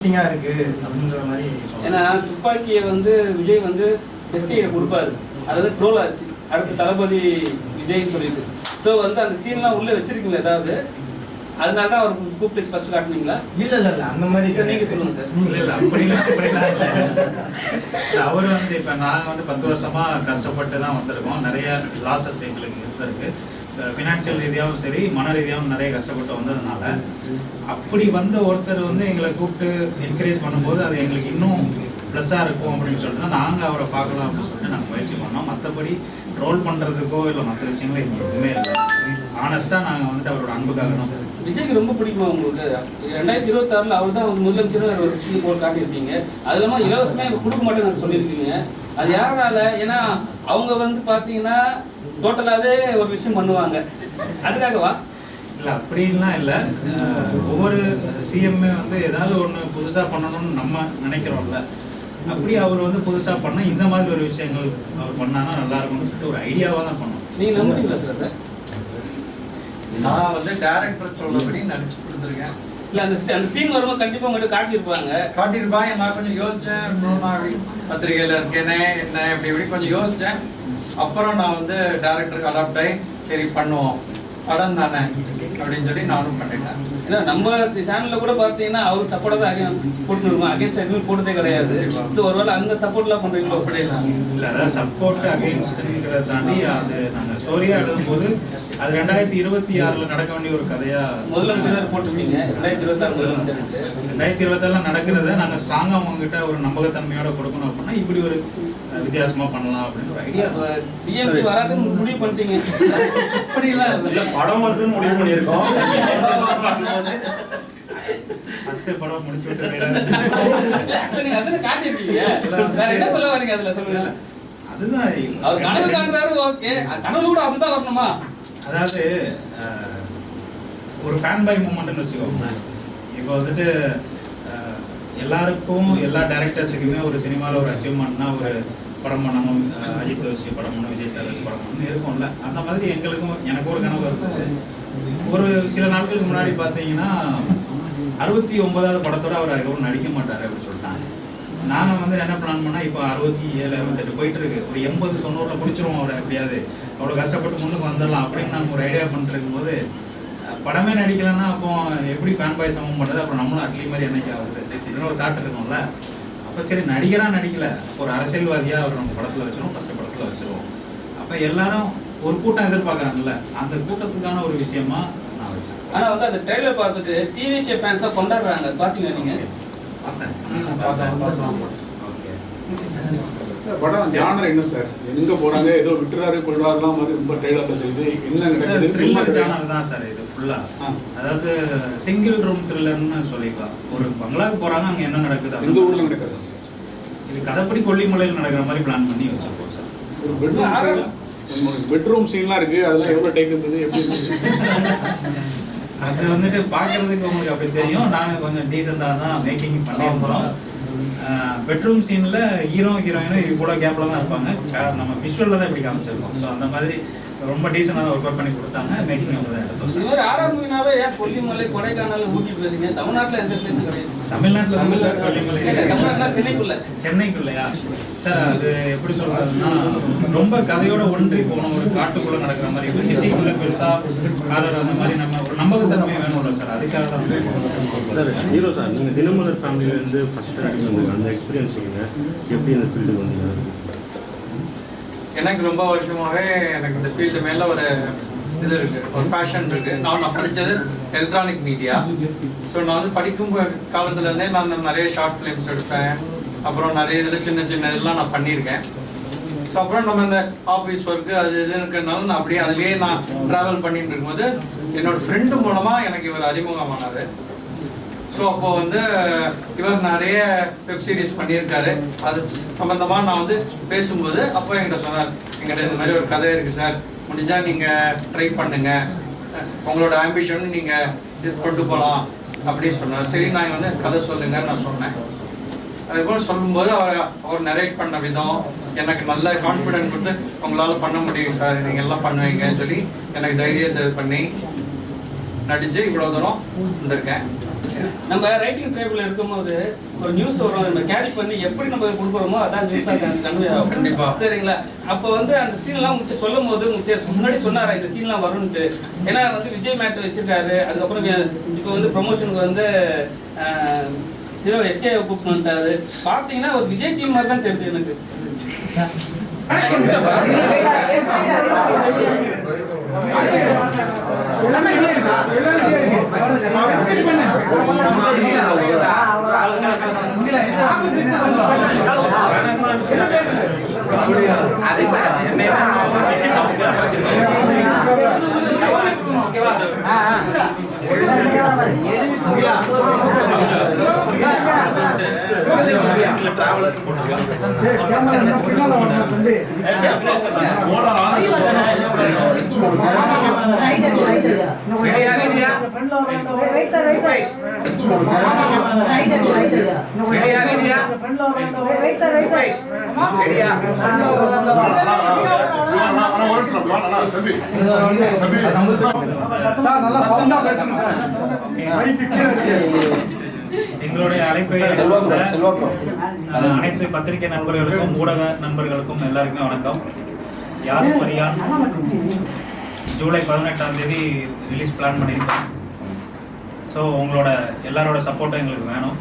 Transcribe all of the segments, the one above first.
இருக்கு அப்படின்ற மாதிரி. ஏன்னா துப்பாக்கியை வந்து விஜய் வந்து எஸ்கே கொடுப்பாரு, அதாவது ட்ரோல் ஆச்சு அடுத்து தளபதி விஜய்னு சொல்லிட்டு. ஸோ வந்து அந்த சீன்லாம் உள்ளே வச்சிருக்கீங்களா ஏதாவது? அதனால தான் அவர் கூப்பிட்டு ஃபர்ஸ்ட் காட்டுனீங்களா? இல்ல இல்ல இல்ல அந்த மாதிரி சார் நீங்க சொல்லுங்க சார். இல்ல இல்ல அப்படிலாம் அவர் வந்து இப்ப நாங்க வந்து 10 வருஷமா கஷ்டப்பட்டு தான் வந்திருக்கோம். நிறைய லாசஸ் எங்களுக்கு இருந்திருக்கு. ஃபினான்ஷியல் ரீதியாகவும் சரி, மன ரீதியாகவும் நிறைய கஷ்டப்பட்டு வந்ததுனால அப்படி வந்த ஒருத்தர் வந்து எங்களை கூப்பிட்டு என்கரேஜ் பண்ணும்போது அது எங்களுக்கு இன்னும் ப்ளஸ்ஸாக இருக்கும் அப்படின்னு சொல்லிட்டு தான் நாங்கள் அவரை பார்க்கலாம் அப்படின்னு சொல்லிட்டு நாங்கள் முயற்சி பண்ணோம். மற்றபடி ரோல் பண்ணுறதுக்கோ இல்லை மற்ற விஷயங்களோ எங்களுக்கு எதுவுமே இல்லை. ஆனஸ்ட்டாக நாங்கள் வந்துட்டு அவரோட அன்புக்காக தான். விஜய்க்கு ரொம்ப பிடிக்குமா உங்களுக்கு? 2026 அவர் தான் முதலமைச்சர் ஒரு விஷயம் போட்டு காட்டியிருப்பீங்க. அது இல்லாமல் இலவசமாக இப்போ கொடுக்க மாட்டேன்னு சொல்லியிருக்கீங்க. அது யாரால? ஏன்னா அவங்க வந்து பார்த்தீங்கன்னா டோட்டலாகவே ஒரு விஷயம் பண்ணுவாங்க, அதுக்காகவா? இல்லை அப்படின்லாம் இல்லை. ஒவ்வொரு சிஎம்ஏ வந்து ஏதாவது ஒன்று புதுசாக பண்ணணும்னு நம்ம நினைக்கிறோம்ல, அப்படி அவர் வந்து புதுசாக பண்ண இந்த மாதிரி ஒரு விஷயங்கள் அவர் பண்ணானா நல்லா இருக்கும்னு சொல்லிட்டு ஒரு ஐடியாவாக தான் பண்ணோம். நீங்கள் நம்புறீங்களா சார்? நான் வந்து டேரக்டர் சொல்லபடி நடிச்சு கொடுத்துருக்கேன். இல்லை அந்த சீன் வரும்போது கண்டிப்பாக உங்கள்கிட்ட காட்டியிருப்பாங்க. நான் கொஞ்சம் யோசித்தேன், நான் பத்திரிகையில் இருக்கேனே என்ன இப்படி கொஞ்சம் யோசித்தேன். அப்புறம் நான் வந்து டேரக்டருக்கு அடாப்ட் ஆகி சரி பண்ணுவோம் படம் தானே அப்படின்னு சொல்லி நானும் பண்ணிட்டேன். ஏன்னா நம்ம சேனலில் கூட பார்த்தீங்கன்னா அவர் சப்போர்ட்டாக தான் போட்டுருக்கோம், அகேன்ஸ்ட் எதுவும் போட்டதே கிடையாது. ஸோ ஒருவேளை அந்த சப்போர்ட்லாம் பண்ணுறீங்களோ? அப்படி இல்லை இல்லை, அதாவது சப்போர்ட் அகேன்ஸ்ட்ங்கிறத தாண்டி அது நாங்கள் ஸ்டோரியாக எழுதும்போது அது 2026 நடக்க வேண்டிய ஒரு கதையா முதலமைச்சர் போட்டுருக்கீங்க. 2026 முதலமைச்சர் 2026 நடக்கிறத நாங்கள் ஸ்ட்ராங்காக அவங்ககிட்ட ஒரு நம்பகத்தன்மையோட கொடுக்கணும் அப்படின்னா இப்படி ஒரு வித்தியாசமா பண்ணலாம் அப்படின்னு ஒரு ஐடியா. டிஎம்கே வராதுன்னு முடிவு பண்ணிட்டீங்க? அப்படிலாம் இல்லை, படம் வருதுன்னு முடிவு பண்ணியிருக்கோம். ஃபர்ஸ்ட் படம் முடிச்சுட்டு நீங்க அதில் காட்டியிருக்கீங்க. வேற என்ன சொல்ல வரீங்க அதில் சொல்லுங்க. அதுதான் அவர் கனவு காண்றாரு, ஓகே. கனவு கூட அதுதான் வரணுமா? அதாவது ஒரு ஃபேன் பாய் மூமெண்ட்னு வச்சுக்கோங்க. இப்போ வந்துட்டு எல்லாருக்கும் எல்லா டைரக்டர்ஸுக்குமே ஒரு சினிமாவில் ஒரு அச்சீவ்மெண்ட்னா ஒரு படம் பண்ணணும், அஜித் வச்சு படம் பண்ணணும், விஜய் சார் வச்சு படம் பண்ணணும் இருக்கும்ல. அந்த மாதிரி எங்களுக்கும் எனக்கு ஒரு கனவு இருந்தது. ஒரு சில நாட்களுக்கு முன்னாடி பார்த்தீங்கன்னா 69வது படத்தோட அவர் அதுக்கப்புறம் நடிக்க மாட்டார் அப்படின்னு சொல்லிட்டாங்க. நாங்கள் வந்து என்ன பிளான் பண்ணால் இப்போ 67, 68 போயிட்டு இருக்கு. ஒரு 80, 90 முடிச்சிருவோம் அவரை எப்படியாவது, அவ்வளோ கஷ்டப்பட்டு முன்னுக்கு வந்துடலாம் அப்படின்னு நாங்கள் ஒரு ஐடியா பண்ணிட்டு இருக்கும்போது படமே நடிக்கலன்னா அப்போ எப்படி ஃபேன் பாய் சமம் பண்ணுறது, அப்புறம் நம்மளும் அட்லி மாதிரி என்னைக்கு ஆகுது அப்படின்னு ஒரு தாட் இருக்கும்ல. அப்போ சரி நடிகராக நடிக்கல, ஒரு அரசியல்வாதியாக அவர் நம்ம படத்தில் வச்சிருவோம், ஃபஸ்ட்டு படத்தில் வச்சிருவோம். அப்போ எல்லாரும் ஒரு கூட்டம் எதிர்பார்க்குறாங்கல்ல, அந்த கூட்டத்துக்கான ஒரு விஷயமா நான் வச்சேன். ஆனால் வந்து அந்த ட்ரெய்லர் பார்த்துட்டு டிவிகே ஃபேன்ஸாக கொண்டாடுறாங்க, பார்த்தீங்களா நீங்கள்? படம் ஜானர் என்ன சார்? எங்க போறாங்க, ஏதோ விட்டுறாரு கொள்றாருலாம் மாதிரி ரொம்ப ட்ரெய்லர்ல தெரியுது. என்ன நடக்குது? த்ரில்லர் ஜானர் தான் சார் இது ஃபுல்லா. அதாவது சிங்கிள் ரூம் த்ரில்லர்னு சொல்லிக்கலாம். ஒரு பங்களாவுக்கு போறாங்க, அங்க என்ன நடக்குது, எந்த ஊர்ல நடக்குது, இது கதைப்படி கொல்லிமலையில் நடக்கிற மாதிரி பிளான் பண்ணி வச்சிருக்கோம் சார். ஒரு பெட்ரூம் சீன்லாம் இருக்கு, அதெல்லாம் எவ்வளவு டேக் இருந்தது, எப்படி அது வந்துட்டு பாக்குறதுக்கு உங்களுக்கு அப்படி தெரியும். நாங்க கொஞ்சம் டீசெண்டாக தான் மேக்கிங் பண்ணியிருந்தோம். பெட்ரூம் சீன்ல ஹீரோ ஹீரோயினும் இவ்வளோ கேப்ல தான் இருப்பாங்க. நம்ம விஷுவல்ல தான் இப்படி காமிச்சிருக்கோம். ஸோ அந்த மாதிரி ரொம்ப டீசெண்டாக தான் ஒர்க் அவுட் பண்ணி கொடுத்தாங்க. மேக்கிங் அவங்க தான் எடுத்தோம். இது மாதிரி ஆரம்பினாவே ஏன் கொல்லிமலை கொடைக்கானல் ஊட்டி போயிருங்க? தமிழ்நாட்டில் எந்த பிளேஸும் கிடையாது. தமிழ்நாட்டில் வந்து சார் கொல்லிமலை, தமிழ்நாட்டில் சென்னைக்குள்ள. சென்னைக்குள்ளையா சார்? அது எப்படி சொல்றதுன்னா ரொம்ப கதையோட ஒன்றி போகணும். ஒரு காட்டுக்குள்ள நடக்கிற மாதிரி இப்போ சிட்டிக்குள்ள பெருசா காலர் அந்த மாதிரி நம்ம ஒரு நம்பகத்தன்மை வேணும்ல சார், அதுக்காக தான் சார். ஹீரோ சார், நீங்கள் தினமலர் ஃபேமிலியிலேருந்து ஃபர்ஸ்ட் வந்தீங்க, அந்த எக்ஸ்பீரியன்ஸ் சொல்லுங்க, எப்படி இந்த ஃபீல்டு வந்தீங்க? எனக்கு ரொம்ப வருஷமாகவே எனக்கு இந்த ஃபீல்டு மேலே ஒரு இது இருக்குது, ஒரு ஃபேஷன் இருக்குது. நான் படித்தது எலக்ட்ரானிக் மீடியா. ஸோ நான் வந்து படிக்கும் காலத்துலேருந்தே நான் நிறைய ஷார்ட் ஃபிலிம்ஸ் எடுப்பேன். அப்புறம் நிறைய இதில் சின்ன சின்ன இதெல்லாம் நான் பண்ணியிருக்கேன். ஸோ அப்புறம் நம்ம இந்த ஆஃபீஸ் ஒர்க்கு அது இது இருக்கிறதுனால நான் அப்படியே அதுலேயே நான் ட்ராவல் பண்ணிட்டு இருக்கும்போது என்னோடய ஃப்ரெண்டு மூலமாக எனக்கு இவர் அறிமுகமானார். ஸோ அப்போது வந்து இவர் நிறைய வெப் சீரிஸ் பண்ணியிருக்காரு. அது சம்மந்தமாக நான் வந்து பேசும்போது அப்போ என்கிட்ட சொன்னார், எங்கிட்ட இந்த மாதிரி ஒரு கதை இருக்குது சார், முடிஞ்சால் நீங்கள் ட்ரை பண்ணுங்கள், உங்களோட ஆம்பிஷன் நீங்கள் இது கொண்டு போகலாம் அப்படின்னு சொன்னார். சரி நான் வந்து கதை சொல்லுங்கன்னு நான் சொன்னேன். அதுபோல் சொல்லும்போது அவர் நரேட் பண்ண விதம் எனக்கு நல்ல கான்ஃபிடென்ட் கொடுத்து உங்களால் பண்ண முடியும் சார், நீங்கள் எல்லாம் பண்ணுவீங்கன்னு சொல்லி எனக்கு தைரியத்தை பண்ணி நடித்து இவ்வளோ தூரம் வந்திருக்கேன். நம்ம ரைட்டிங் ட்ரைபில் இருக்கும்போது ஒரு நியூஸ் வரும், நம்ம கேரி பண்ணி எப்படி நம்ம கொடுக்குறோமோ அதான் நியூஸாக கன்வே ஆகும். கண்டிப்பாக. சரிங்களா? அப்போ வந்து அந்த சீன்லாம் சொல்லும் போது முன்னாடி சொன்னாரா இந்த சீன்லாம் வரும்ட்டு? ஏன்னா வந்து விஜய் மேட் வச்சிருக்காரு. அதுக்கப்புறம் இப்போ வந்து ப்ரொமோஷனுக்கு வந்து சிவா எஸ்கே கூப்பிட்டு வந்துட்டாரு. பார்த்தீங்கன்னா ஒரு விஜய் டீம் மாதிரி தான் தெரியுது எனக்கு. எங்களுடைய அழைப்பை அனைத்து பத்திரிகை நண்பர்களுக்கும் ஊடக நண்பர்களுக்கும் எல்லாருக்குமே வணக்கம். யார் பரியான் ஜூலை 18ஆம் தேதி ரிலீஸ் பிளான் பண்ணியிருக்கோம். ஸோ உங்களோட எல்லாரோட சப்போர்ட்டும் எங்களுக்கு வேணும்.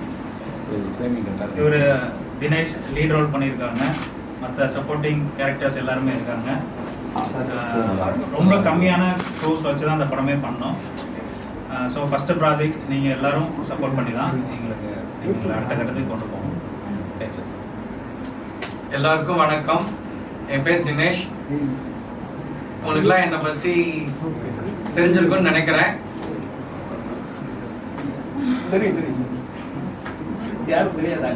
இவர் தினேஷ் லீட் ரோல் பண்ணியிருக்காங்க. மற்ற சப்போர்ட்டிங் கேரக்டர்ஸ் எல்லாருமே இருக்காங்க. ரொம்ப கம்மியான க்ரூஸ் வச்சு தான் அந்த படமே பண்ணோம். ஸோ ஃபஸ்ட்டு ப்ராஜெக்ட் நீங்கள் எல்லாரும் சப்போர்ட் பண்ணி தான் எங்களை அடுத்த கட்டத்துக்கு கொண்டு போகணும். எல்லாருக்கும் வணக்கம். என் பேர் தினேஷ். உங்களுக்குலாம் என்னை பற்றி தெரிஞ்சிருக்கும்னு நினைக்கிறேன். தெரியும் யாரும் தெரியாது.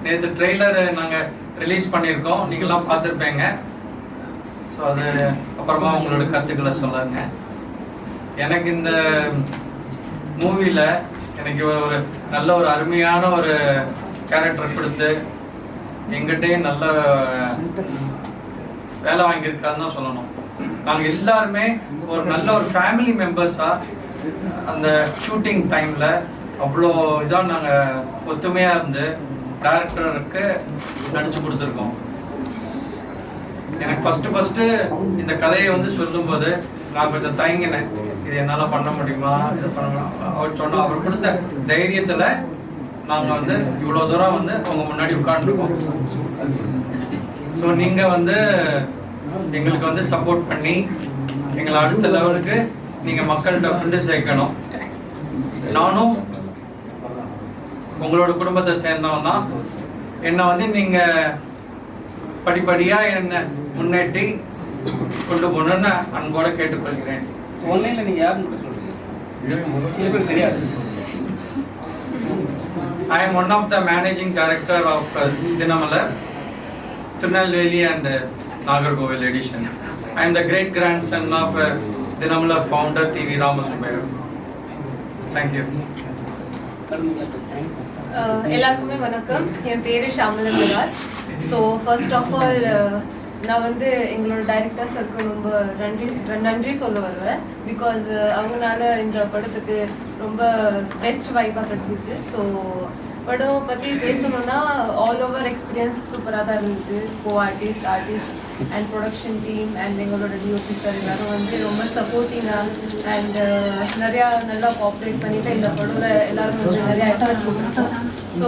நேற்று ட்ரெய்லர் நாங்கள் ரிலீஸ் பண்ணியிருக்கோம், நீங்களாம் பார்த்துருப்பீங்க. ஸோ அது அப்புறமா உங்களோட கருத்துக்களை சொல்லுங்க. எனக்கு இந்த மூவியில் எனக்கு ஒரு நல்ல ஒரு அருமையான ஒரு கேரக்டர் கொடுத்து எங்கிட்டையும் நல்ல வேலை வாங்கியிருக்காருன்னு தான் சொல்லணும். நாங்கள் எல்லாருமே ஒரு நல்ல ஒரு ஃபேமிலி மெம்பர்ஸாக அந்த ஷூட்டிங் டைமில் அவ்வளோ இதாக நாங்கள் ஒத்துமையாக இருந்து டைரக்டருக்கு நடிச்சு கொடுத்துருக்கோம். எனக்கு ஃபஸ்ட்டு இந்த கதையை வந்து சொல்லும்போது நான் கொஞ்சம் தயங்கினேன். இது என்னால் பண்ண முடியுமா, இது பண்ண அவர் சொன்னோம். அவர் கொடுத்த தைரியத்தில் நாங்கள் வந்து இவ்வளோ தூரம் வந்து அவங்க முன்னாடி உட்காந்துருக்கோம். ஸோ நீங்கள் வந்து எங்களுக்கு வந்து சப்போர்ட் பண்ணி எங்களை அடுத்த லெவலுக்கு நீங்கள் மக்கள்கிட்ட கொண்டு சேர்க்கணும். நானும் உங்களோட குடும்பத்தை சேர்ந்தவன் தான். என்னை வந்து நீங்கள் படிப்படியாக என்னை முன்னேற்றி கொண்டு போகணுன்னு அன்போடு கேட்டுக்கொள்கிறேன். ஆன்லைனில் நீங்கள் யாருன்னு சொல்லுங்கள், தெரியாது. I am one of the managing director of Dinamalar, Tirunelveli and Nagarkoil edition. I am the great grandson of Dinamalar founder T.V. Ramasubramanian. Thank you. எல்லாருக்குமே வணக்கம். என் பேர் Shyamala Viraj. So first of all நான் வந்து எங்களோட டைரக்டர்ஸுக்கு ரொம்ப நன்றி சொல்ல வருவேன். பிகாஸ் அவங்களால இந்த படத்துக்கு ரொம்ப பெஸ்ட் வைப்பாக கிடச்சிச்சு. ஸோ படம் பற்றி பேசணுன்னா ஆல் ஓவர் எக்ஸ்பீரியன்ஸ் சூப்பராக தான் இருந்துச்சு. Artist and production team and எங்களோட டிஓபி சார் எல்லாரும் வந்து ரொம்ப சப்போர்ட்டிங்காக அண்ட் நிறையா நல்லா கோஆப்ரேட் பண்ணிவிட்டு இந்த படத்தில் எல்லாரும் வந்து நிறையா எஃபர்ட் போட்டுருக்கோம். So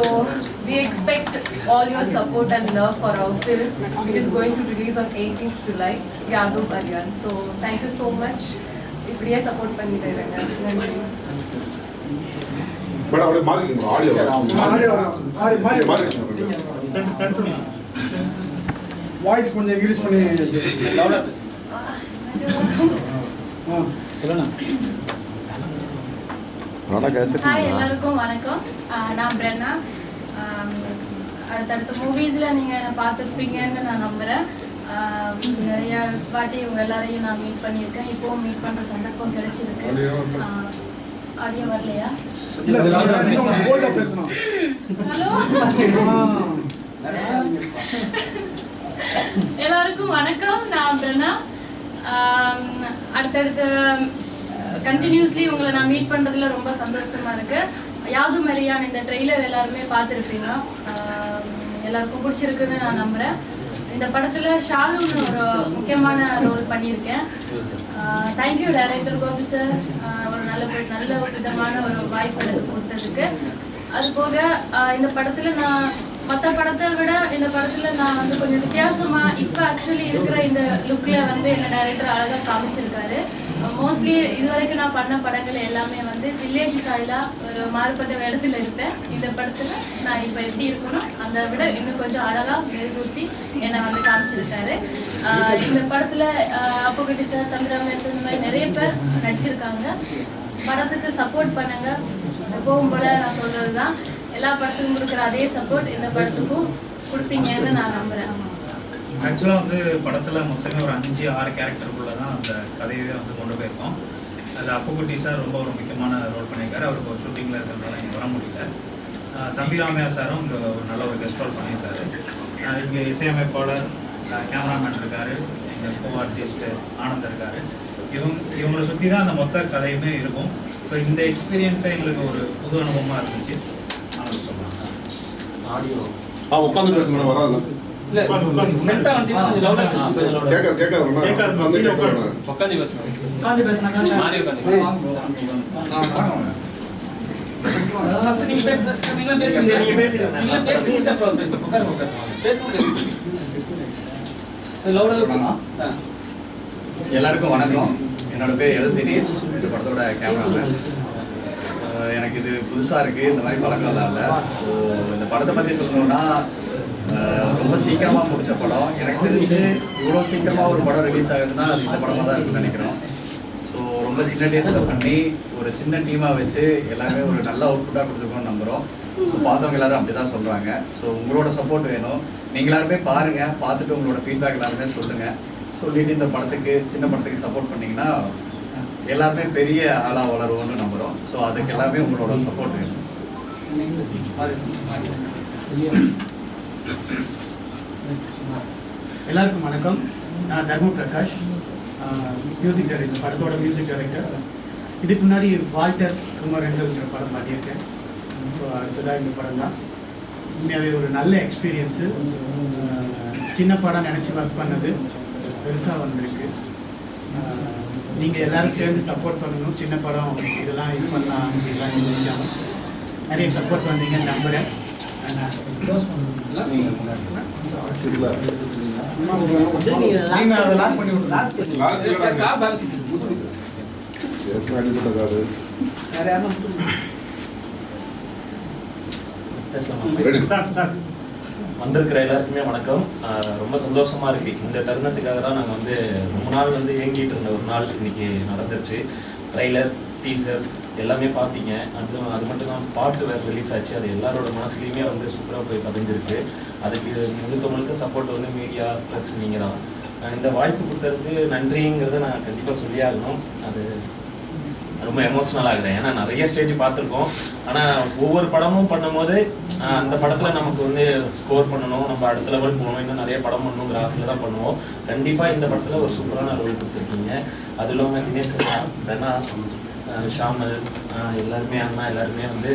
we expect all your support and love for our film, which is going to release on 18th July, Yadu Baryan. So thank you so much. இப்படியே சப்போர்ட் பண்ணிட்டு இருங்க. நன்றி. மேடம் அப்படியே மாறிங்க ஆடியோ வாய்ஸ் கொஞ்சம் increase பண்ணி hi எல்லாருக்கும் வணக்கம். நான் பிரன்னா. அடுத்தடுத்த மூவிஸில் நீங்கள் என்னை பார்த்துருப்பீங்கன்னு நான் நம்புகிறேன். நிறையா வாட்டி இவங்க எல்லாரையும் நான் மீட் பண்ணியிருக்கேன். இப்போவும் மீட் பண்ணுற சந்தர்ப்பம் கிடைச்சிருக்கு. ஆடியோ வரலையா? ஹலோ எல்லாருக்கும் வணக்கம். நான் பிரன்னா. அடுத்தடுத்த கண்டினியூஸ்லி உங்களை நான் மீட் பண்ணுறதுல ரொம்ப சந்தோஷமா இருக்கு. யாது மரியான் இந்த ட்ரெய்லர் எல்லாருமே பார்த்துருப்பீங்க, எல்லாருக்கும் பிடிச்சிருக்குன்னு நான் நம்புகிறேன். இந்த படத்தில் ஷாலுன்னு ஒரு முக்கியமான ரோல் பண்ணியிருக்கேன். தேங்க்யூ டைரக்டர் கோபி சார், ஒரு நல்ல ஒரு விதமான ஒரு வாய்ப்பு எனக்கு கொடுத்ததுக்கு. அது போக இந்த படத்தில் நான் மற்ற படத்தை விட இந்த படத்தில் நான் வந்து கொஞ்சம் வித்தியாசமாக இப்போ ஆக்சுவலி இருக்கிற இந்த லுக்கில் வந்து எங்கள் டைரக்டர் அழகாக காமிச்சிருக்காரு. மோஸ்ட்லி இது வரைக்கும் நான் பண்ண படங்கள் எல்லாமே வந்து வில்லேஜ் ஸ்டைலாக ஒரு மாறுபட்ட இடத்துல இருப்பேன். இந்த படத்தில் நான் இப்போ எப்படி இருக்கணும் அதை விட இன்னும் கொஞ்சம் அழகாக மெருகூட்டி என்னை வந்து காமிச்சிருக்காரு. இந்த படத்தில் அப்போகிட்ட சார், தம்பிராமன், இந்த மாதிரி நிறைய பேர் நடிச்சிருக்காங்க. படத்துக்கு சப்போர்ட் பண்ணுங்க. எப்பவும் போல நான் சொல்கிறது தான், எல்லா படத்துக்கும் கொடுக்குற அதே சப்போர்ட் இந்த படத்துக்கும் கொடுப்பீங்கன்னு நான் நம்புகிறேன். ஆக்சுவலாக வந்து படத்தில் மொத்தமே ஒரு 5-6 கேரக்டருக்குள்ளே தான் அந்த கதையவே வந்து கொண்டு போயிருக்கோம். அதில் அப்புக்குட்டி சார் ரொம்ப ஒரு முக்கியமான ரோல் பண்ணியிருக்காரு. அவருக்கு ஒரு ஷூட்டிங்கில் இருக்கிறதுனால இங்கே வர முடியல. தம்பிராமையா சாரும் இங்கே ஒரு நல்ல ஒரு கெஸ்ட் ரோல் பண்ணியிருக்காரு. இங்கே இசையமைப்பாளர், கேமராமேன் இருக்கார், எங்கள் கோ ஆர்டிஸ்ட் ஆனந்த் இருக்கார். இவங்களை சுற்றி தான் அந்த மொத்த கதையுமே இருக்கும். ஸோ இந்த எக்ஸ்பீரியன்ஸை எங்களுக்கு ஒரு புது அனுபவமாக இருந்துச்சு. ஆனந்த் சொல்லுவாங்க. ஆடியோ உட்காந்து பேசுங்க, வராது இல்ல சென்டா வந்து கொஞ்சம் லவுடா பேசுங்க. கேட்காது உட்காந்து பேசுங்க. உட்காந்து பேசினா மாறி உட்காந்து ஃபர்ஸ்ட் நீங்க பேசுங்க. நீங்க பேசுங்க. நீங்க பேசுங்க சார். பேசுங்க. உட்காருங்க. பேசுங்க. லவுடா பேசுங்க. எல்லாருக்கும் வணக்கம். என்னோட பேர் எல் தினேஷ், இந்த படத்தோட கேமராமேன். எனக்கு இது புதுசாக இருக்குது, இந்த மாதிரி பழக்கம்லாம் இல்லை. ஸோ இந்த படத்தை பற்றி சொல்லணும்னா ரொம்ப சீக்கிரமாக முடித்த படம். எனக்கு தெரிஞ்சு இவ்வளோ சீக்கிரமாக ஒரு படம் ரிலீஸ் ஆகுதுன்னா அது இந்த படமாக தான் இருக்குன்னு நினைக்கிறோம். ஸோ ரொம்ப சின்ன டேஸில் பண்ணி ஒரு சின்ன டீமாக வச்சு எல்லாருமே ஒரு நல்ல அவுட்புட்டாக கொடுத்துருக்கோம்னு நம்புகிறோம். ஸோ பார்த்தவங்க எல்லாரும் அப்படி தான் சொல்கிறாங்க. ஸோ உங்களோட சப்போர்ட் வேணும். நீங்கள் எல்லாருமே பாருங்கள், பார்த்துட்டு உங்களோட ஃபீட்பேக் எல்லாருமே சொல்லுங்கள். சொல்லிட்டு இந்த படத்துக்கு, சின்ன படத்துக்கு சப்போர்ட் பண்ணிங்கன்னா எல்லாருமே பெரிய ஆளாக வளருவோம்னு நம்புகிறோம். ஸோ அதுக்கு எல்லாமே உங்களோட சப்போர்ட் வேணும். எல்லாருக்கும் வணக்கம். நான் தர்ம பிரகாஷ், மியூசிக் டைரக்டர், படத்தோட மியூசிக் டைரக்டர். இதுக்கு முன்னாடி வால்டர் குமரன்கிற படம் பண்ணியிருக்கேன். ஸோ அடுத்ததாக இந்த படம் தான். உண்மையாகவே ஒரு நல்ல எக்ஸ்பீரியன்ஸு. சின்ன படம் நினச்சி ஒர்க் பண்ணது பெருசாக வந்திருக்கு. நீங்கள் எல்லோரும் சேர்ந்து சப்போர்ட் பண்ணணும். சின்ன படம் இதெல்லாம் இது பண்ணலாம் அப்படிலாம் யோசிக்காமல் நிறைய சப்போர்ட் பண்ணுறீங்கன்னு நம்புகிறேன். வந்திருக்கிற எல்லாருக்குமே வணக்கம். ரொம்ப சந்தோஷமா இருக்கு. இந்த தருணத்துக்காக தான் நாங்கள் வந்து ரொம்ப நாள் வந்து ஏங்கிட்டு இருந்த ஒரு நாள் இன்னைக்கு நடந்துருச்சு. ட்ரைலர், டீசர் எல்லாமே பார்த்தீங்க. அது மட்டும் தான் பாட்டு வேறு ரிலீஸ் ஆச்சு. அது எல்லாரோட மனசுலையுமே வந்து சூப்பராக போய் பதிஞ்சிருக்கு. அதுக்கு முழுக்க சப்போர்ட் வந்து மீடியா ப்ளஸ் நீங்கள் தான். இந்த வாய்ப்பு கொடுத்ததுக்கு நன்றிங்கிறத நான் கண்டிப்பாக சொல்லி ஆகணும். அது ரொம்ப எமோஷ்னல் ஆகுறேன். ஏன்னா நிறைய ஸ்டேஜ் பார்த்துருக்கோம். ஆனால் ஒவ்வொரு படமும் பண்ணும்போது அந்த படத்தில் நமக்கு வந்து ஸ்கோர் பண்ணணும், நம்ம அடுத்த லெவல் போகணும், இன்னும் நிறைய படம் பண்ணணுங்கிற ஆசையில் தான் பண்ணுவோம். கண்டிப்பாக இந்த படத்தில் ஒரு சூப்பரான ரோல் கொடுத்துருக்கீங்க. அது இல்லாமல் தினேஷ் ரெனா, ஷாமல் எல்லாருமே, அண்ணா எல்லாருமே வந்து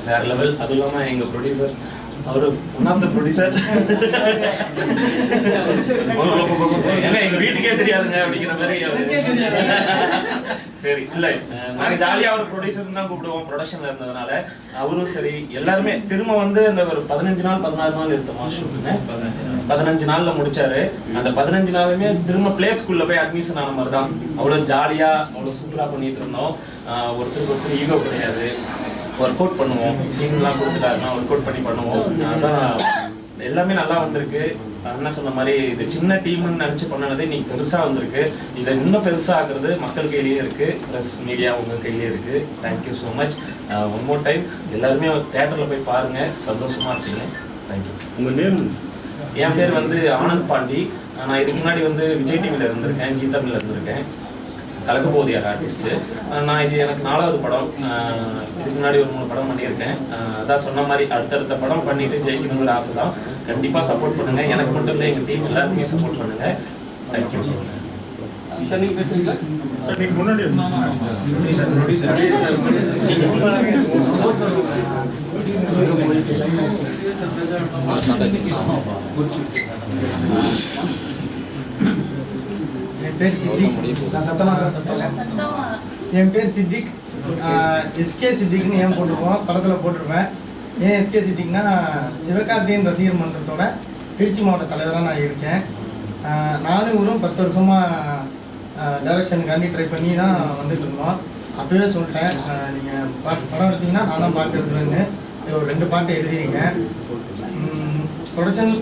வேற லெவல். அதுவும் இல்லாமல் எங்கள் ப்ரொடியூசர், அவரு ஒன் ஆஃப் த ப்ரொடியூசர். ஏன்னா எங்க வீட்டுக்கே தெரியாதுங்க அப்படிங்கிற மாதிரி. சரி, இல்லை நாங்க ஜாலியாக அவர் ப்ரொடியூசர் தான் கூப்பிடுவோம் ப்ரொடக்ஷன்ல இருந்ததுனால. அவரும் சரி, எல்லாருமே திரும்ப வந்து அந்த ஒரு 15 நாள் 16 நாள் எடுத்தோமா ஷூட்டிங்க. 15 நாள்ல முடிச்சாரு. அந்த 15 நாளுமே திரும்ப பிளே ஸ்கூல்ல போய் அட்மிஷன் ஆன மாதிரி தான். அவ்வளோ ஜாலியா அவ்வளோ சூப்பரா பண்ணிட்டு இருந்தோம். ஒருத்தருக்கு ஈகோ கிடையாது. ஒர்க் அவுட் பண்ணுவோம். சீன்லாம் கொடுத்துட்டாருன்னா ஒர்க் அவுட் பண்ணி பண்ணுவோம். அதான் எல்லாமே நல்லா வந்திருக்கு. அண்ணா சொன்ன மாதிரி இது சின்ன டீம்னு நினச்சி பண்ணனதே இன்னைக்கு பெருசாக வந்திருக்கு. இதை இன்னும் பெருசாக ஆக்குறது மக்கள் கையிலேயே இருக்குது, ப்ளஸ் மீடியா உங்கள் கையிலேயே இருக்குது. Thank you so much. One more time எல்லாருமே தேட்டரில் போய் பாருங்கள், சந்தோஷமாக இருக்குங்க. தேங்க்யூ. உங்கள் நேம்? என் பேர் வந்து ஆனந்த் பாண்டி. நான் இதுக்கு முன்னாடி வந்து விஜய் டிவியில் இருந்திருக்கேன், ஜி தமிழில் இருந்திருக்கேன். கலக்கப்போதியார் ஆர்டிஸ்ட்டு. நான் இது எனக்கு 4வது படம். இதுக்கு முன்னாடி ஒரு 3 படம் பண்ணியிருக்கேன். அதான் சொன்ன மாதிரி அடுத்தடுத்த படம் பண்ணிட்டு ஜெயிக்கணுங்கிற ஆசை தான். கண்டிப்பாக சப்போர்ட் பண்ணுங்கள். எனக்கு மட்டும் இல்லை, எங்கள் டீம் எல்லாருக்குமே சப்போர்ட் பண்ணுங்கள். தேங்க்யூ. சார் நீங்கள் பேசுறீங்களா? சார் நீங்கள் முன்னாடி என் பேர் சித்திக். நான் சத்தமா என் பேர் சித்திக். எஸ்கே சித்திக்னு ஏன் போட்டிருக்கோம், படத்தில் போட்டிருப்பேன். ஏன் எஸ்கே சித்திக்னா சிவகார்த்திகேயன் ரசிகர் மன்றத்தோட திருச்சி மாவட்ட தலைவராக நான் இருக்கேன். நானும் இவரும் 10 வருஷமாக டைரக்ஷனுக்காண்டி ட்ரை பண்ணி தான் வந்துட்டு இருந்தோம். அப்போவே சொல்லிட்டேன், நீங்கள் படம் எடுத்தீங்கன்னா நான் தான் பாட்டு எழுதுவேன்னு. இதில் ஒரு 2 பாட்டு எழுதிருங்க. ப்ரொடக்ஷன்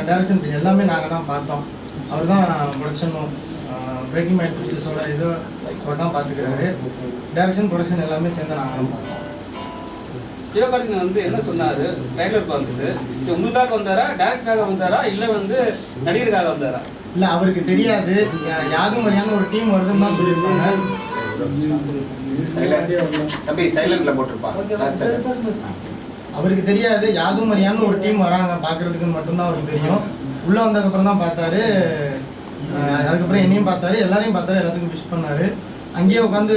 டைரக்ஷன் எல்லாமே நாங்கள் தான் பார்த்தோம். அவர் தான் ப்ரொடக்ஷனும் பிரேக்கிங் மைண்ட் பிக்சர்ஸோட இது அவர் தான் பார்த்துக்கிறாரு. டைரக்ஷன் ப்ரொடக்ஷன் எல்லாமே சேர்ந்து நாங்கள் தான் பார்த்தோம். சிவகார்த்திகேயன் வந்து என்ன சொன்னார் ட்ரைலர் பார்த்துட்டு, இது உங்களுக்காக வந்தாரா, டேரக்டராக வந்தாரா, இல்லை வந்து நடிகருக்காக வந்தாரா? இல்லை, அவருக்கு தெரியாது. யாரும் மாதிரியான ஒரு டீம் வருதுன்னு தான் சொல்லியிருப்பாங்க. அவருக்கு தெரியாது யாதும் மாதிரியான ஒரு டீம் வராங்க பார்க்கறதுக்கு மட்டும்தான் அவருக்கு தெரியும். உள்ளே வந்ததுக்கப்புறம் தான் பார்த்தாரு. அதுக்கப்புறம் என்னையும் பார்த்தாரு, எல்லாரையும் பார்த்தாரு, எல்லாத்துக்கும் விஷ் பண்ணார். அங்கேயே உட்காந்து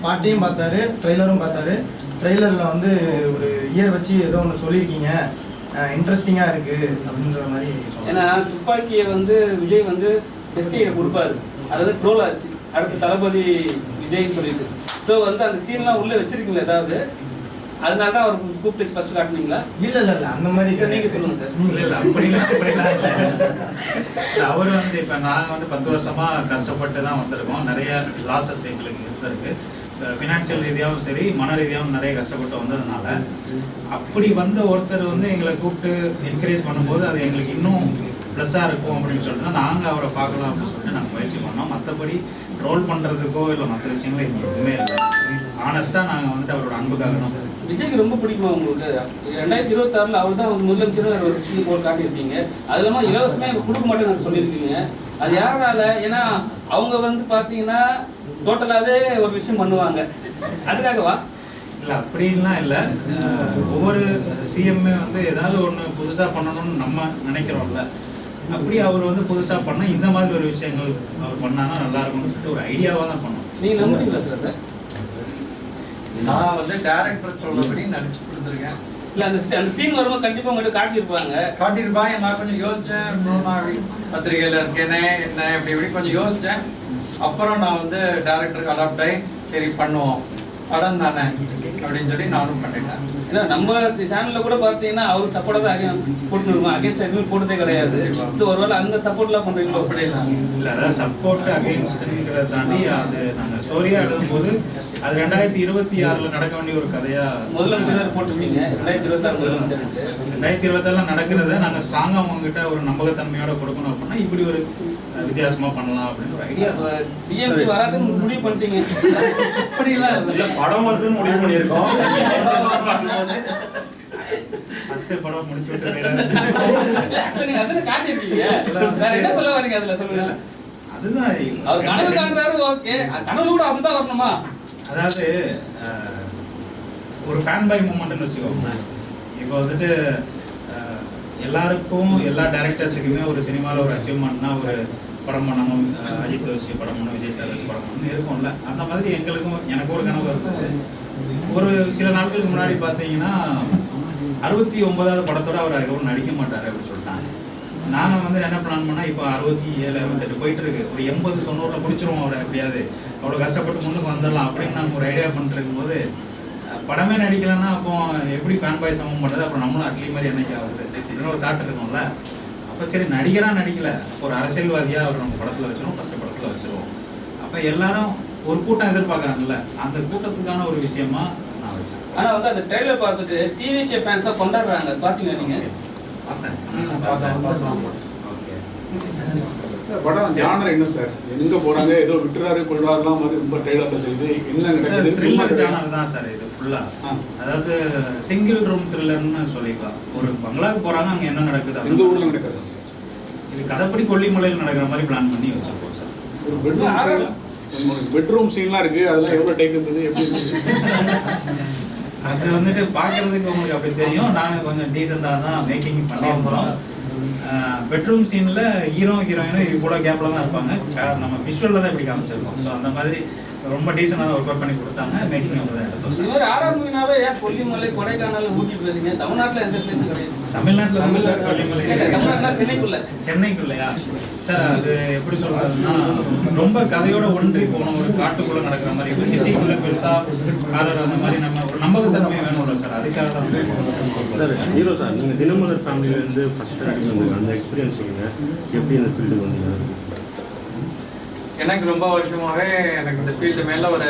பாட்டையும் பார்த்தாரு, ட்ரெய்லரும் பார்த்தாரு. ட்ரெய்லரில் வந்து ஒரு இயர் வச்சு ஏதோ ஒன்று சொல்லியிருக்கீங்க, இன்ட்ரெஸ்டிங்காக இருக்குது அப்படின்ற மாதிரி. ஏன்னா துப்பாக்கியை வந்து விஜய் வந்து எஸ்கே கொடுப்பாரு, அது வந்து ட்ரோல் ஆச்சு. அடுத்து தளபதி விஜய்னு சொல்லிட்டு ஸோ வந்து அந்த சீன்லாம் உள்ளே வச்சிருக்கீங்களா ஏதாவது? அதனால தான் அவர் கூப்பிட்டு ஃபர்ஸ்ட் காட்டுனீங்களா? இல்லை இல்லை இல்லை, அந்த மாதிரி சார் நீங்கள் சொல்லுங்கள் சார். இல்லை இல்லை, அப்படிலாம் அவர் வந்து இப்போ நாங்கள் வந்து 10 வருஷமாக கஷ்டப்பட்டு தான் வந்திருக்கோம். நிறைய லாஸஸ் எங்களுக்கு இருந்திருக்கு. ஃபினான்ஷியல் ரீதியாகவும் சரி, மன ரீதியாகவும் நிறைய கஷ்டப்பட்டு வந்ததுனால அப்படி வந்த ஒருத்தர் வந்து எங்களை கூப்பிட்டு என்கரேஜ் பண்ணும்போது அது எங்களுக்கு இன்னும் ப்ளஸ்ஸாக இருக்கும் அப்படின்னு சொல்லிட்டு தான் நாங்கள் அவரை பார்க்கலாம் அப்படின்னு சொல்லிட்டு நாங்கள் முயற்சி பண்ணோம். மற்றபடி ரோல் பண்ணுறதுக்கோ இல்லை மற்ற விஷயங்களோ எங்களுக்கு எதுவுமே இல்லை. ஆனஸ்ட்டாக நாங்கள் வந்துட்டு அவரோட அன்புக்காக தான். விஜய்க்கு ரொம்ப பிடிக்குமா உங்களுக்கு? 2026 அவர் தான் முதலமைச்சர் ஒரு விஷயம் போல் காட்டியிருப்பீங்க. அது இல்லாமல் இலவசமாக கொடுக்க மாட்டேன்னு சொல்லியிருக்கீங்க. அது யாரால? ஏன்னா அவங்க வந்து பார்த்தீங்கன்னா டோட்டலாகவே ஒரு விஷயம் பண்ணுவாங்க, அதுக்காகவா? இல்லை அப்படின்லாம் இல்லை. ஒவ்வொரு சிஎம்ஏ வந்து ஏதாவது ஒன்று புதுசாக பண்ணணும்னு நம்ம நினைக்கிறோம்ல, அப்படி அவர் வந்து புதுசாக பண்ண இந்த மாதிரி ஒரு விஷயங்கள் அவர் பண்ணாங்கன்னா நல்லா இருக்கும்னு ஒரு ஐடியாவாக தான் பண்ணோம். நீங்கள் நம்புறீங்களா சார்? நான் வந்து டேரக்டர் சொல்றபடி நடிச்சு கொடுத்துருக்கேன். இல்லை அந்த சீன் வரும்போது கண்டிப்பாக உங்கள்கிட்ட காட்டியிருப்பாங்க. நான் கொஞ்சம் யோசித்தேன், நான் பத்திரிகையில் இருக்கேனே என்ன இப்படி கொஞ்சம் யோசித்தேன். அப்புறம் நான் வந்து டேரக்டருக்கு அடாப்ட் ஆகி சரி பண்ணுவோம், படம் தானே அப்படின்னு சொல்லி நானும் பண்ணிட்டேன். ஏன்னா நம்ம சேனலில் கூட பார்த்தீங்கன்னா அவர் சப்போர்ட்டாக தான் போட்டுருக்கோம், அகேன்ஸ்ட் எதுவும் போட்டதே கிடையாது. ஸோ ஒருவேளை அந்த சப்போர்ட்லாம் பண்ணுறீங்களோ? அப்படி இல்லை இல்லை, அதாவது சப்போர்ட் அகேன்ஸ்ட்ங்கிறத தாண்டி அது நாங்கள் ஸ்டோரியாக எழுதும்போது அது 2026 நடக்க வேண்டிய ஒரு கதையாக முதலமைச்சர் போட்டிருக்கீங்க. 2026 முதலமைச்சர் 2026 நடக்கிறத நாங்கள் ஸ்ட்ராங்காக அவங்ககிட்ட ஒரு நம்பகத்தன்மையோட கொடுக்கணும் அப்படின்னா இப்படி ஒரு வித்தியாசமா பண்ணலாம் அப்படின்னு ஒரு ஐடியா. டிஎம்டி வராதுன்னு முடிவு பண்ணிட்டீங்க? அப்படிலாம் இல்லை, படம் வருதுன்னு முடிவு பண்ணியிருக்கோம். ஃபர்ஸ்ட் படம் முடிச்சு விட்டு நீங்க அதில் காட்டியிருக்கீங்க. வேற என்ன சொல்ல வரீங்க அதில் சொல்லுங்க. அதுதான் அவர் கனவு காட்டுறாரு, ஓகே, கனவு கூட அதுதான் வரணுமா? அதாவது ஒரு ஃபேன் பை மூமெண்ட்னு வச்சுக்கோங்க. இப்போ வந்துட்டு எல்லாருக்கும் எல்லா டைரக்டர்ஸுக்குமே ஒரு சினிமாவில் ஒரு அச்சீவ்மெண்ட்னா ஒரு படம் பண்ணணும், அஜித் வச்சு படம் பண்ணணும், விஜய் சார் வச்சு படம் பண்ணணும் இருக்கும்ல. அந்த மாதிரி எனக்கு ஒரு கனவு இருந்தது. ஒரு சில நாட்களுக்கு முன்னாடி பார்த்தீங்கன்னா 69வது படத்தோட அவர் அதுக்கப்புறம் நடிக்க மாட்டார் அப்படின்னு சொல்லிட்டாங்க. நாங்கள் வந்து என்ன பிளான் பண்ணால் இப்போ 67, 68 போயிட்டு இருக்கு, ஒரு 80, 90 முடிச்சிருவோம் அவரை எப்படியாவது, அவ்வளோ கஷ்டப்பட்டு முன்னுக்கு வந்துடலாம் அப்படின்னு நாங்கள் ஒரு ஐடியா பண்ணிட்டு இருக்கும்போது படமே நடிக்கலைன்னா அப்போ எப்படி ஃபேன் பாய் சமம் பண்ணுறது, அப்புறம் நம்மளும் அட்லி மாதிரி என்னைக்கு ஆகுது அப்படின்னு ஒரு தாட் இருக்கும்ல. அப்போ சரி நடிகராக நடிக்கல, ஒரு அரசியல்வாதியாக அவர் நம்ம படத்தில் வச்சிருவோம், ஃபஸ்ட்டு படத்தில் வச்சிருவோம். அப்போ எல்லாரும் ஒரு கூட்டம் எதிர்பார்க்குறாங்கல்ல, அந்த கூட்டத்துக்கான ஒரு விஷயமா நான் வச்சேன். ஆனால் வந்து அந்த ட்ரெய்லர் பார்த்துட்டு டிவிகே ஃபேன்ஸாக கொண்டாடுறாங்க, பார்த்தீங்களா நீங்கள்? படம் ஜானர் என்ன சார்? எங்க போறாங்க, ஏதோ விட்டுறாரு கொள்றாருலாம் மாதிரி ரொம்ப ட்ரெய்லர்ல தெரியுது. என்ன நடக்குது? த்ரில்லர் ஜானர் தான் சார் இது ஃபுல்லா. அதாவது சிங்கிள் ரூம் த்ரில்லர்னு சொல்லிக்கலாம். ஒரு பங்களாவுக்கு போறாங்க, அங்க என்ன நடக்குது, எந்த ஊர்ல நடக்குது, இது கதைப்படி கொல்லிமலையில் நடக்கிற மாதிரி பிளான் பண்ணி வச்சிருக்கோம் சார். ஒரு பெட்ரூம் சீன்லாம் இருக்கு, அதெல்லாம் எவ்வளவு டேக் இருந்தது, எப்படி அது வந்துட்டு பாக்குறதுக்கு உங்களுக்கு அப்படி தெரியும். நாங்க கொஞ்சம் டீசெண்டா தான் மேக்கிங் பண்ணியிருந்தோம். பெட்ரூம் சீனில் ஹீரோயினும் இவ்வளோ கேப்பில் தான் இருப்பாங்க. நம்ம விஷுவலில் தான் இப்படி காமிச்சிருக்கோம். ஸோ அந்த மாதிரி ரொம்ப டீசெண்டாக ஒர்க் அவுட் பண்ணி கொடுத்தாங்க. மேக்கிங் அவங்க தான் எடுத்தோம். இது மாதிரி ஆரம்பினாவே ஏன் கொல்லிமலை, கொடைக்கானல், ஊட்டி போயிருக்கீங்க? தமிழ்நாட்டில் எந்த பிளேஸும் கிடையாது. தமிழ்நாட்டில் வந்து சார் கொல்லிமலை, தமிழ்நாட்டில் சென்னைக்குள்ள. சென்னைக்குள்ளையா சார்? அது எப்படி சொல்றதுன்னா ரொம்ப கதையோட ஒன்றி போகணும். ஒரு காட்டுக்குள்ளே நடக்கிற மாதிரி இப்போ சிட்டிக்குள்ளே பெருசாக காதல் அந்த மாதிரி நம்ம ஒரு நம்பகத்தன்மை வேணும்ல சார். அதுக்காக தான் சார். ஹீரோ சார், நீங்கள் தினமலர் ஃபேமிலியிலேருந்து ஃபஸ்ட்டு நடிக்க வந்தீங்க, அந்த எக்ஸ்பீரியன்ஸ் சொல்லுங்கள். எப்படி இந்த ஃபீல்டுக்கு வந்தீங்க? எனக்கு ரொம்ப வருஷமாகவே எனக்கு இந்த ஃபீல்டு மேலே ஒரு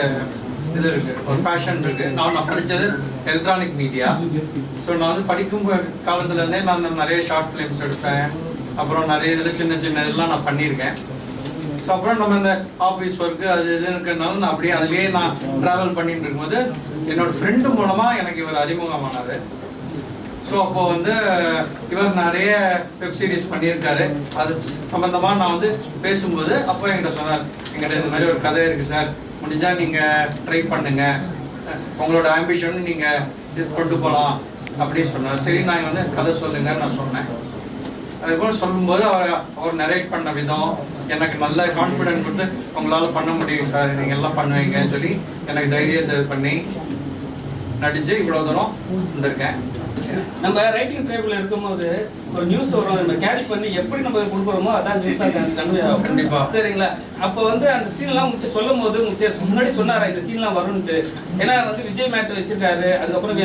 இது இருக்குது, ஒரு பேஷன் இருக்குது. நான் படித்தது எலக்ட்ரானிக் மீடியா. ஸோ நான் வந்து படிக்கும் காலத்துலேருந்தே நான் நிறைய ஷார்ட் ஃபிலிம்ஸ் எடுப்பேன். அப்புறம் நிறைய இதில் சின்ன சின்ன இதெல்லாம் நான் பண்ணியிருக்கேன். ஸோ அப்புறம் நம்ம இந்த ஆஃபீஸ் ஒர்க்கு அது இது இருக்கிறதுனால நான் அப்படியே அதுலேயே நான் ட்ராவல் பண்ணிட்டு இருக்கும்போது என்னோடய ஃப்ரெண்டு மூலமாக எனக்கு இவர் அறிமுகமானார். ஸோ அப்போ வந்து இவர் நிறைய வெப் சீரிஸ் பண்ணியிருக்காரு. அது சம்மந்தமாக நான் வந்து பேசும்போது அப்போ என்கிட்ட சொன்னார், எங்கிட்ட இந்த மாதிரி ஒரு கதை இருக்குது சார், முடிஞ்சால் நீங்கள் ட்ரை பண்ணுங்கள், உங்களோட ஆம்பிஷன் நீங்கள் இது கொண்டு போகலாம் அப்படின்னு சொன்னார். சரி, நான் வந்து கதை சொல்லுங்கன்னு நான் சொன்னேன். அதுக்கப்புறம் சொல்லும்போது அவர் நரேட் பண்ண விதம் எனக்கு நல்ல கான்ஃபிடென்ட் கொடுத்து உங்களால் பண்ண முடியும் சார், நீங்கள் எல்லாம் பண்ணுவீங்கன்னு சொல்லி எனக்கு தைரியத்தை பண்ணி நடிச்சு இவ்வளோ தூரம் வந்திருக்கேன். நம்ம ரைட்டிங் ட்ரைபில் இருக்கும்போது ஒரு நியூஸ் வரும், நம்ம கேட்ச் பண்ணி எப்படி நம்ம கொடுக்குறோமோ அதான் நியூஸாக கன்வே ஆகும். கண்டிப்பா சரிங்களா? அப்போ வந்து அந்த சீன்லாம் உங்களுக்கு சொல்லும் போது உங்களுக்கு முன்னாடி சொன்னாரா இந்த சீன்லாம் வரும்ட்டு? ஏன்னா வந்து விஜய் மேட் வச்சிருக்காரு. அதுக்கப்புறம்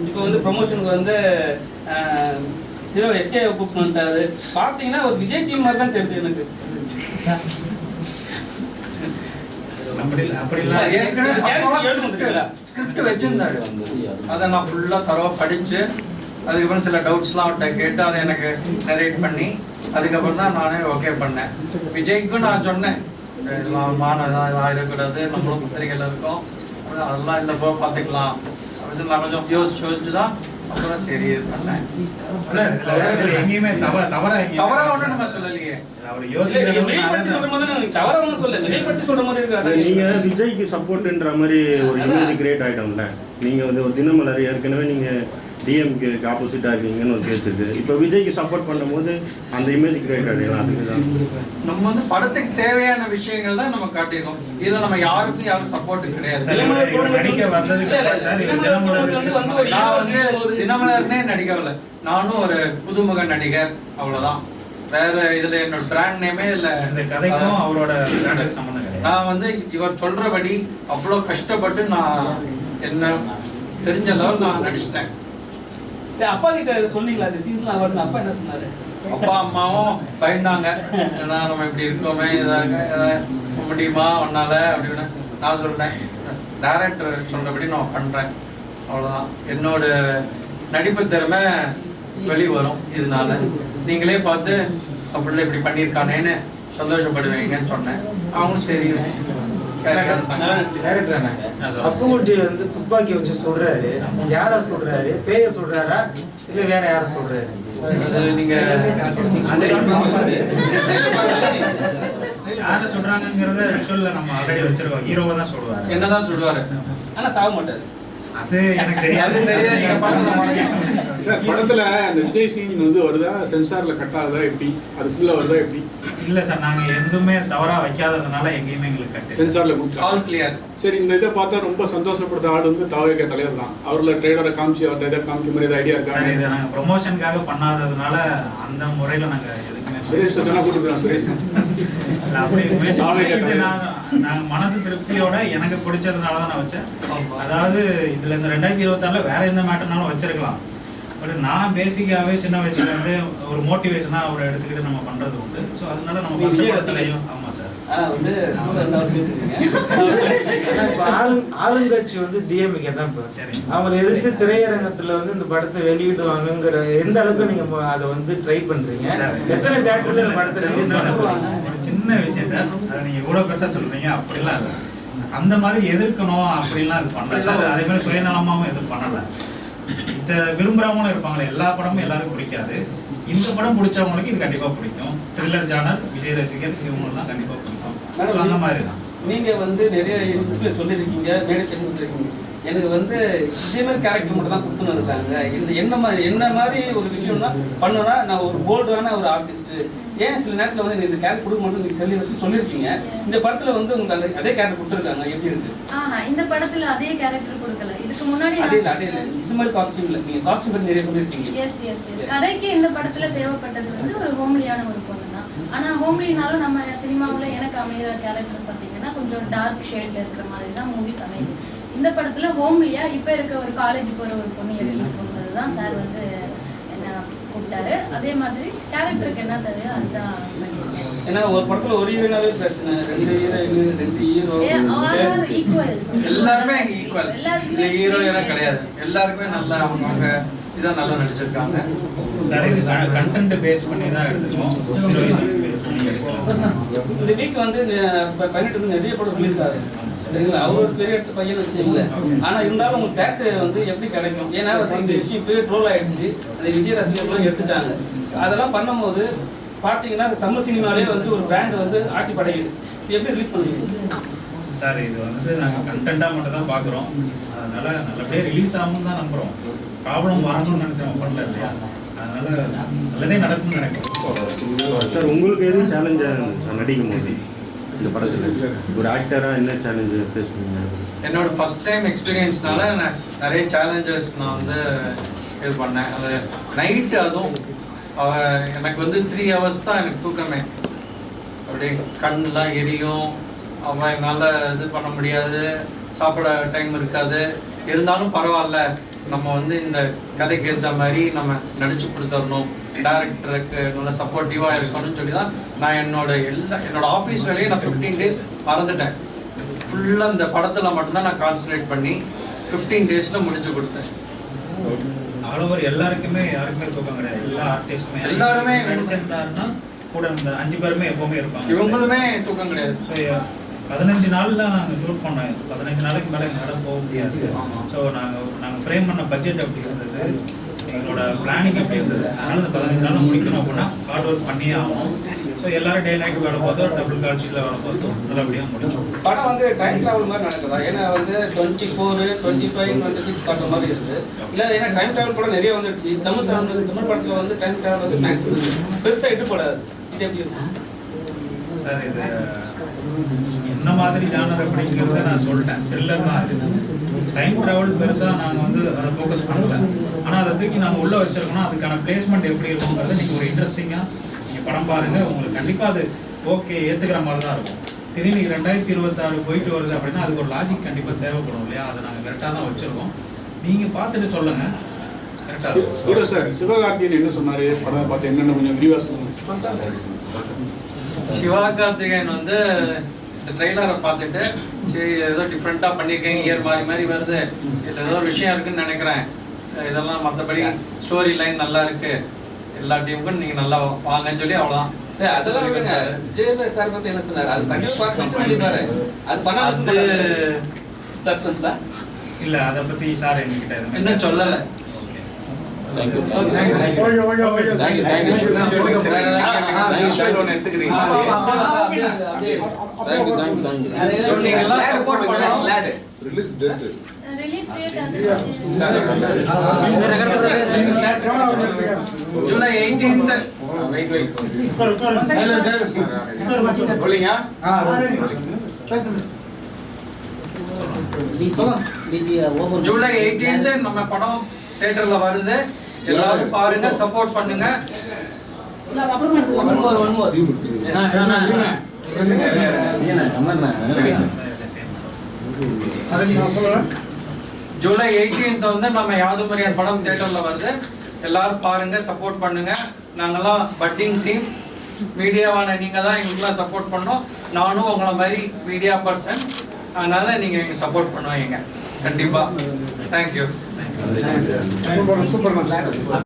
இப்போ வந்து ப்ரொமோஷனுக்கு வந்து சிவா எஸ்கே கூப்பிட்டு வந்துட்டாரு. பார்த்தீங்கன்னா ஒரு விஜய் டீம் மாதிரி தான் தெரியுது எனக்கு. ஸ்கிரிப்ட் வச்சிருந்தாரு, அதை நான் ஃபுல்லாக தரவாக படித்து அதுக்கப்புறம் சில டவுட்ஸ்லாம் அவர்கிட்ட கேட்டு அதை எனக்கு நரேட் பண்ணி அதுக்கப்புறம் தான் நானே ஓகே பண்ணேன். விஜய்க்கும் நான் சொன்னேன், இதெல்லாம் மானதான் இதாக இருக்கக்கூடாது, நம்மளும் பத்திரிகையில் இருக்கோம், அதெல்லாம் இல்லை போக பார்த்துக்கலாம் அப்படின்னு நான் கொஞ்சம் யோசிச்சு தான் அப்புறம் சரி இது பண்ணேன். எங்கேயுமே தவறா ஒன்றும் நம்ம சொல்லலையே. நீங்க விஜய்க்கு சப்போர்ட்ன்ற மாதிரி ஒரு இமேஜ் கிரியேட் ஆயிட்டோம்ல. நீங்க வந்து ஒரு தினமலர் ஏற்கனவே நீங்க டிஎம்கேக்கு ஆப்போசிட்டா இருக்கீங்கன்னு ஒரு பேச்சு இருக்கு. இப்போ விஜய்க்கு சப்போர்ட் பண்ணும்போது அந்த இமேஜ் கிரியேட் ஆகிடலாம். அதுக்குதான் நம்ம வந்து படத்துக்கு தேவையான விஷயங்கள் தான் நம்ம காட்டியிருக்கோம். இதில் நம்ம யாரும் சப்போர்ட் கிடையாது. நான் வந்து தினமலர்னே நடிக்கவில்லை, நானும் ஒரு புதுமுக நடிகர், அவ்வளோதான். வேற இதுல என்னோட பிராண்ட் நேமே இல்ல. இந்த கதைக்கும் அவரோட பிராண்டுக்கு சம்பந்தம் கிடையாது. நான் வந்து இவர் சொல்றபடி அவ்வளோ கஷ்டப்பட்டு நான் என்ன தெரிஞ்ச லெவல் நான் நடிச்சிட்டேன். அப்பா கிட்ட சொன்னீங்களா இந்த சீன்ஸ்லாம் வருது? அப்பா என்ன சொன்னாரு? அப்பா அம்மாவும் பயந்தாங்க, ஏன்னா நம்ம இப்படி இருக்கோமே, முடியுமா ஒன்னால அப்படின்னு. நான் சொல்றேன், டைரக்டர் சொல்றபடி நான் பண்றேன், அவ்வளோதான். என்னோட நடிப்பு திறமை வெளி வரும். இதனால நீங்களே பார்த்து அப்படிலாம் இப்படி பண்ணியிருக்கானேன்னு சந்தோஷப்படுவீங்கன்னு சொன்னேன். அவங்களும் சரி. அப்புகுட்டி வந்து துப்பாக்கி வச்சு சொல்றாரு, யார சொல்றாரு? பேய சொல்றாரா இல்ல வேற யார சொல்றாரு? நீங்க யாரை சொல்றாங்கிறத விஷுவல்ல நம்ம ஆல்ரெடி வச்சிருக்கோம். ஹீரோவை தான் சொல்லுவாரு. என்னதான் சொல்லுவாரு, ஆனா சாக மாட்டாரு. அது எனக்கு தெரியாது. சார், படத்துல அந்த விஜய் சீன் வந்து வருதா, சென்சார்ல கட் ஆகுதா, எப்படி அது ஃபுல்லா வருதா எப்படி? இல்ல சார், நாங்க எதுவுமே தவறா வைக்காததுனால எங்கேயுமே எங்களுக்கு கட் சென்சார்ல கொடுத்து ஆல் கிளியர். சரி, இந்த இதை பார்த்தா ரொம்ப சந்தோஷப்படுத்த ஆள் வந்து தாவேக தலைவர் தான். அவர்ல ட்ரேடரை காமிச்சு அவர்கிட்ட இதை காமிக்க மாதிரி ஐடியா இருக்காங்க. இதை நாங்க ப்ரொமோஷனுக்காக பண்ணாததுனால அந்த முறையில நாங்க எதுக்குமே சுரேஷ் சொன்னா கூப்பிட்டுருக்கோம். சுரேஷ் நான் மனசு திருப்தியோட எனக்கு பிடிச்சதுனால தான் நான் வச்சேன். அதாவது இதுல இந்த 2026 வேற எந்த மேட்டர்னாலும் வச்சிருக்கலாம். பட் நான் பேசிக்காவே சின்ன வயசுல இருந்து ஒரு மோட்டிவேஷனா அவரை எடுத்துக்கிட்டு நம்ம பண்றது உண்டு. ஸோ அதனால நம்ம படத்துலையும் ஆமா சார் ஆளுங்கட்சி வந்து டிஎம்கே தான். அவங்களை எதிர்த்து திரையரங்கத்துல வந்து இந்த படத்தை வெளியிடுவாங்கிற எந்த அளவுக்கு நீங்க அதை வந்து ட்ரை பண்றீங்க? எத்தனை தியேட்டர்ல இந்த படத்தை ரிலீஸ் பண்ணுவாங்க? ஒரு சின்ன விஷயம் சார், அதை நீங்க இவ்வளவு பெருசா சொல்றீங்க. அப்படிலாம் இல்லை, அந்த மாதிரி எதிர்க்கணும் அப்படிலாம் இது பண்ணல சார். அதே மாதிரி சுயநலமாவும் எதுவும் பண்ணல. இதை விரும்புறவங்களும் இருப்பாங்களே, எல்லா படமும் எல்லாருக்கும் பிடிக்காது. இந்த படம் பிடிச்சவங்களுக்கு இது கண்டிப்பா பிடிக்கும். த்ரில்லர் ஜானர், விஜய் ரசிகர், இவங்கெல்லாம் கண்டிப்பா பிடிக்கும். அந்த மாதிரி தான். நீங்க வந்து நிறைய சொல்லியிருக்கீங்க, மேடை சொல்லியிருக்கீங்க. எனக்கு வந்து இதே மாதிரி கேரக்டர் மட்டும் தான் கொடுத்துன்னு இருக்காங்க. என்ன மாதிரி ஒரு விஷயம்னா பண்ணோன்னா நான் ஒரு போல்டான ஒரு ஆர்டிஸ்ட். ஏன் சில நேரத்தில் வந்து இந்த கேரக்டர் கொடுக்க மட்டும் நீங்கள் சொல்லியிருக்கீங்க. இந்த படத்தில் வந்து உங்களுக்கு அதே கேரக்டர் கொடுத்துருக்காங்க. எப்படி இருக்கு? இந்த படத்துல அதே கேரக்டர் கொடுக்கல. இதுக்கு முன்னாடி அதே இல்லை இந்த மாதிரி காஸ்டியூம்ல நீங்கள் காஸ்டியூம் பற்றி நிறைய சொல்லியிருக்கீங்க. எஸ் கதைக்கு இந்த படத்துல தேவைப்பட்டது வந்து ஒரு ஹோம்லியான ஒரு பொண்ணு தான். ஆனா ஹோம்லினாலும் நம்ம சினிமாவில் எனக்கு அமைகிற கேரக்டர் பார்த்தீங்கன்னா கொஞ்சம் டார்க் ஷேட்ல இருக்கிற மாதிரி தான் மூவிஸ் அமையுது. இந்த படத்துல ஹோம்லியா இப்ப இருக்க ஒரு காலேஜ் போற ஒரு பொண்ணு எப்படி போகிறது தான் சார் வந்து என்ன கூப்பிட்டாரு. அதே மாதிரி கேரக்டருக்கு என்ன தேவையோ அதுதான் பண்ணியிருக்கேன். ஏன்னா ஒரு படத்துல ஒரு ஹீரோனாவே பிரச்சனை, 2 ஹீரோயின் 2 ஹீரோ ஈக்குவல், எல்லாருமே ஈக்குவல். ஹீரோ யாரும் கிடையாது, எல்லாருமே நல்லா அவங்க இதான் நல்லா நடிச்சிருக்காங்க. கண்டென்ட் பேஸ் பண்ணி தான் எடுத்துக்கோம். இந்த வீக் வந்து பண்ணிட்டு நிறைய படம் ரிலீஸ் ஆகுது சரிங்களா. அவர் ஒரு பெரிய இடத்து பையன் வச்சு இல்லை. ஆனால் இருந்தாலும் உங்களுக்கு தேட்டர் வந்து எப்படி கிடைக்கும்? ஏன்னா இந்த விஷயம் இப்போயே ட்ரோல் ஆகிடுச்சு. அந்த விஜய் ரசிகர்களும் எடுத்துட்டாங்க. அதெல்லாம் பண்ணும்போது பார்த்தீங்கன்னா தமிழ் சினிமாலே வந்து ஒரு பிராண்ட் வந்து ஆட்டி படையுது. எப்படி ரிலீஸ் பண்ணுவீங்க சார்? இது வந்து நாங்கள் கண்டென்ட்டாக மட்டும் தான் பார்க்குறோம். அதனால நல்லபடியாக ரிலீஸ் ஆகும்னு தான் நம்புகிறோம். ப்ராப்ளம் வரணும்னு நினச்சோம் பண்ணல இல்லையா? அதனால நல்லதே நடக்கும்னு நினைக்கிறோம். சார் உங்களுக்கு எதுவும் சேலஞ்சாக நடிக்கும் போது இந்த படத்தில் ஒரு ஆக்டராக என்ன சேலஞ்சு ஃபேஸ் பண்ணுங்க? என்னோட ஃபர்ஸ்ட் டைம் எக்ஸ்பீரியன்ஸ்னால நான் நிறைய சேலஞ்சஸ் நான் வந்து இது பண்ணேன். அது நைட்டு, அதுவும் எனக்கு வந்து 3 hours தான் எனக்கு தூக்கமே. அப்படியே கண்ணெலாம் எரியும். அவன் என்னால் இது பண்ண முடியாது, சாப்பிட டைம் இருக்காது. இருந்தாலும் பரவாயில்ல, நம்ம வந்து இந்த கதைக்கு ஏற்ற மாதிரி நம்ம நடிச்சு கொடுத்துடணும், டைரக்டருக்கு நல்ல சப்போர்ட்டிவாக இருக்கணும்னு சொல்லி தான் நான் என்னோட ஆஃபீஸ் வேலையை நான் 15 days மறந்துட்டேன். ஃபுல்லாக இந்த படத்தில் மட்டும்தான் நான் கான்சன்ட்ரேட் பண்ணி 15 daysல முடிச்சு கொடுத்தேன். ஆல் ஓவர் யாருக்குமே தூக்கம் கிடையாது. எல்லா ஆர்டிஸ்டுமே எல்லாருமே நடிச்சிருந்தாருன்னா கூட இந்த 5 பேருமே எப்பவுமே இருப்பாங்க. இவங்களுமே தூக்கம் கிடையாது. 15 நாள் தான் நாங்கள் ஷூட் பண்ணோம். 15 நாளைக்கு மேலே எங்களால் போக முடியாது. ஸோ நாங்கள் ஃப்ரேம் பண்ண பட்ஜெட் அப்படி இருந்தது, எங்களோட பிளானிங் அப்படி இருந்தது. அதனால இந்த 15 நாள் முடிக்கணும் அப்படின்னா ஹார்ட் ஒர்க் பண்ணியே ஆகணும். ஸோ எல்லாரும் டே நைட் வேலை பார்த்தோம், டபுள் காட்சியில் வேலை பார்த்தோம், நல்லபடியாக முடிச்சோம். படம் வந்து டைம் ட்ராவல் மாதிரி நடக்குதா? ஏன்னா வந்து 24, 25, 26 காட்டுற மாதிரி இருக்குது. இல்லை ஏன்னா டைம் ட்ராவல் படம் நிறைய வந்துடுச்சு. தமிழ் படத்தில் வந்து டைம் ட்ராவல் வந்து மேக்ஸிமம் பெருசாக எடுத்துப்படாது. இது எப்படி இருக்கும் சார்? இது என்ன மாதிரி ஜானர் அப்படிங்கிறத நான் சொல்லிட்டேன். த்ரில்லர் தான் அது. டைம் ட்ராவல் பெருசாக நாங்கள் வந்து அதை ஃபோக்கஸ் பண்ணல. ஆனால் அதை தூக்கி நாங்கள் உள்ளே வச்சிருக்கோம்னா அதுக்கான பிளேஸ்மெண்ட் எப்படி இருக்குங்கிறத நீங்கள் ஒரு இன்ட்ரெஸ்டிங்காக நீங்கள் படம் பாருங்கள். உங்களுக்கு கண்டிப்பாக அது ஓகே ஏற்றுக்கிற மாதிரி தான் இருக்கும். திரும்பி 2026 போயிட்டு வருது அப்படின்னா அதுக்கு ஒரு லாஜிக் கண்டிப்பாக தேவைப்படும் இல்லையா? அதை நாங்கள் கரெக்டாக தான் வச்சுருக்கோம். நீங்கள் பார்த்துட்டு சொல்லுங்கள். கரெக்டாக இருக்கும் சார். சிவகார்த்திகேயன் என்ன சொன்னார் படம் பார்த்து என்னென்ன கொஞ்சம் விரிவாக சொல்லுங்கள். சிவகார்த்திகேயன் வந்து இந்த ட்ரெய்லரை பார்த்துட்டு சரி ஏதோ டிஃப்ரெண்ட்டாக பண்ணியிருக்கேங்க, இயர் மாறி வருது, இதில் ஏதோ ஒரு விஷயம் இருக்குன்னு நினைக்கிறேன், இதெல்லாம் மற்றபடி ஸ்டோரி லைன் நல்லா இருக்கு, எல்லா டீமுக்கும் நீங்கள் நல்லா வாங்கன்னு சொல்லி அவ்வளோதான். சார் அதெல்லாம் விடுங்க. ஜெயபாய் சார் பற்றி என்ன சொன்னார்? அது கண்டிப்பாக பார்க்கணும்னு சொல்லியிருப்பாரு. அது பண்ணாது சஸ்பென்ஸா இல்லை, அதை பற்றி சார் எங்ககிட்ட இன்னும் சொல்லலை. July 18th. July 18th நம்ம படம் தியேட்டர்ல வருது. எல்லாரும் பாருங்க, சப்போர்ட் பண்ணுங்க. July 18th வந்து நம்ம யாதுமரியான் படம் தியேட்டர்ல வருது. எல்லாரும் பாருங்க, சப்போர்ட் பண்ணுங்க. நாங்கெல்லாம் பட்டிங் டீம், மீடியாவான நீங்க தான் எங்களுக்குலாம் சப்போர்ட் பண்ணோம். நானும் உங்களை மாதிரி மீடியா பர்சன், அதனால நீங்க எங்களுக்கு சப்போர்ட் பண்ணுவீங்க கண்டிப்பா. தேங்க்யூ. சூப்பர்.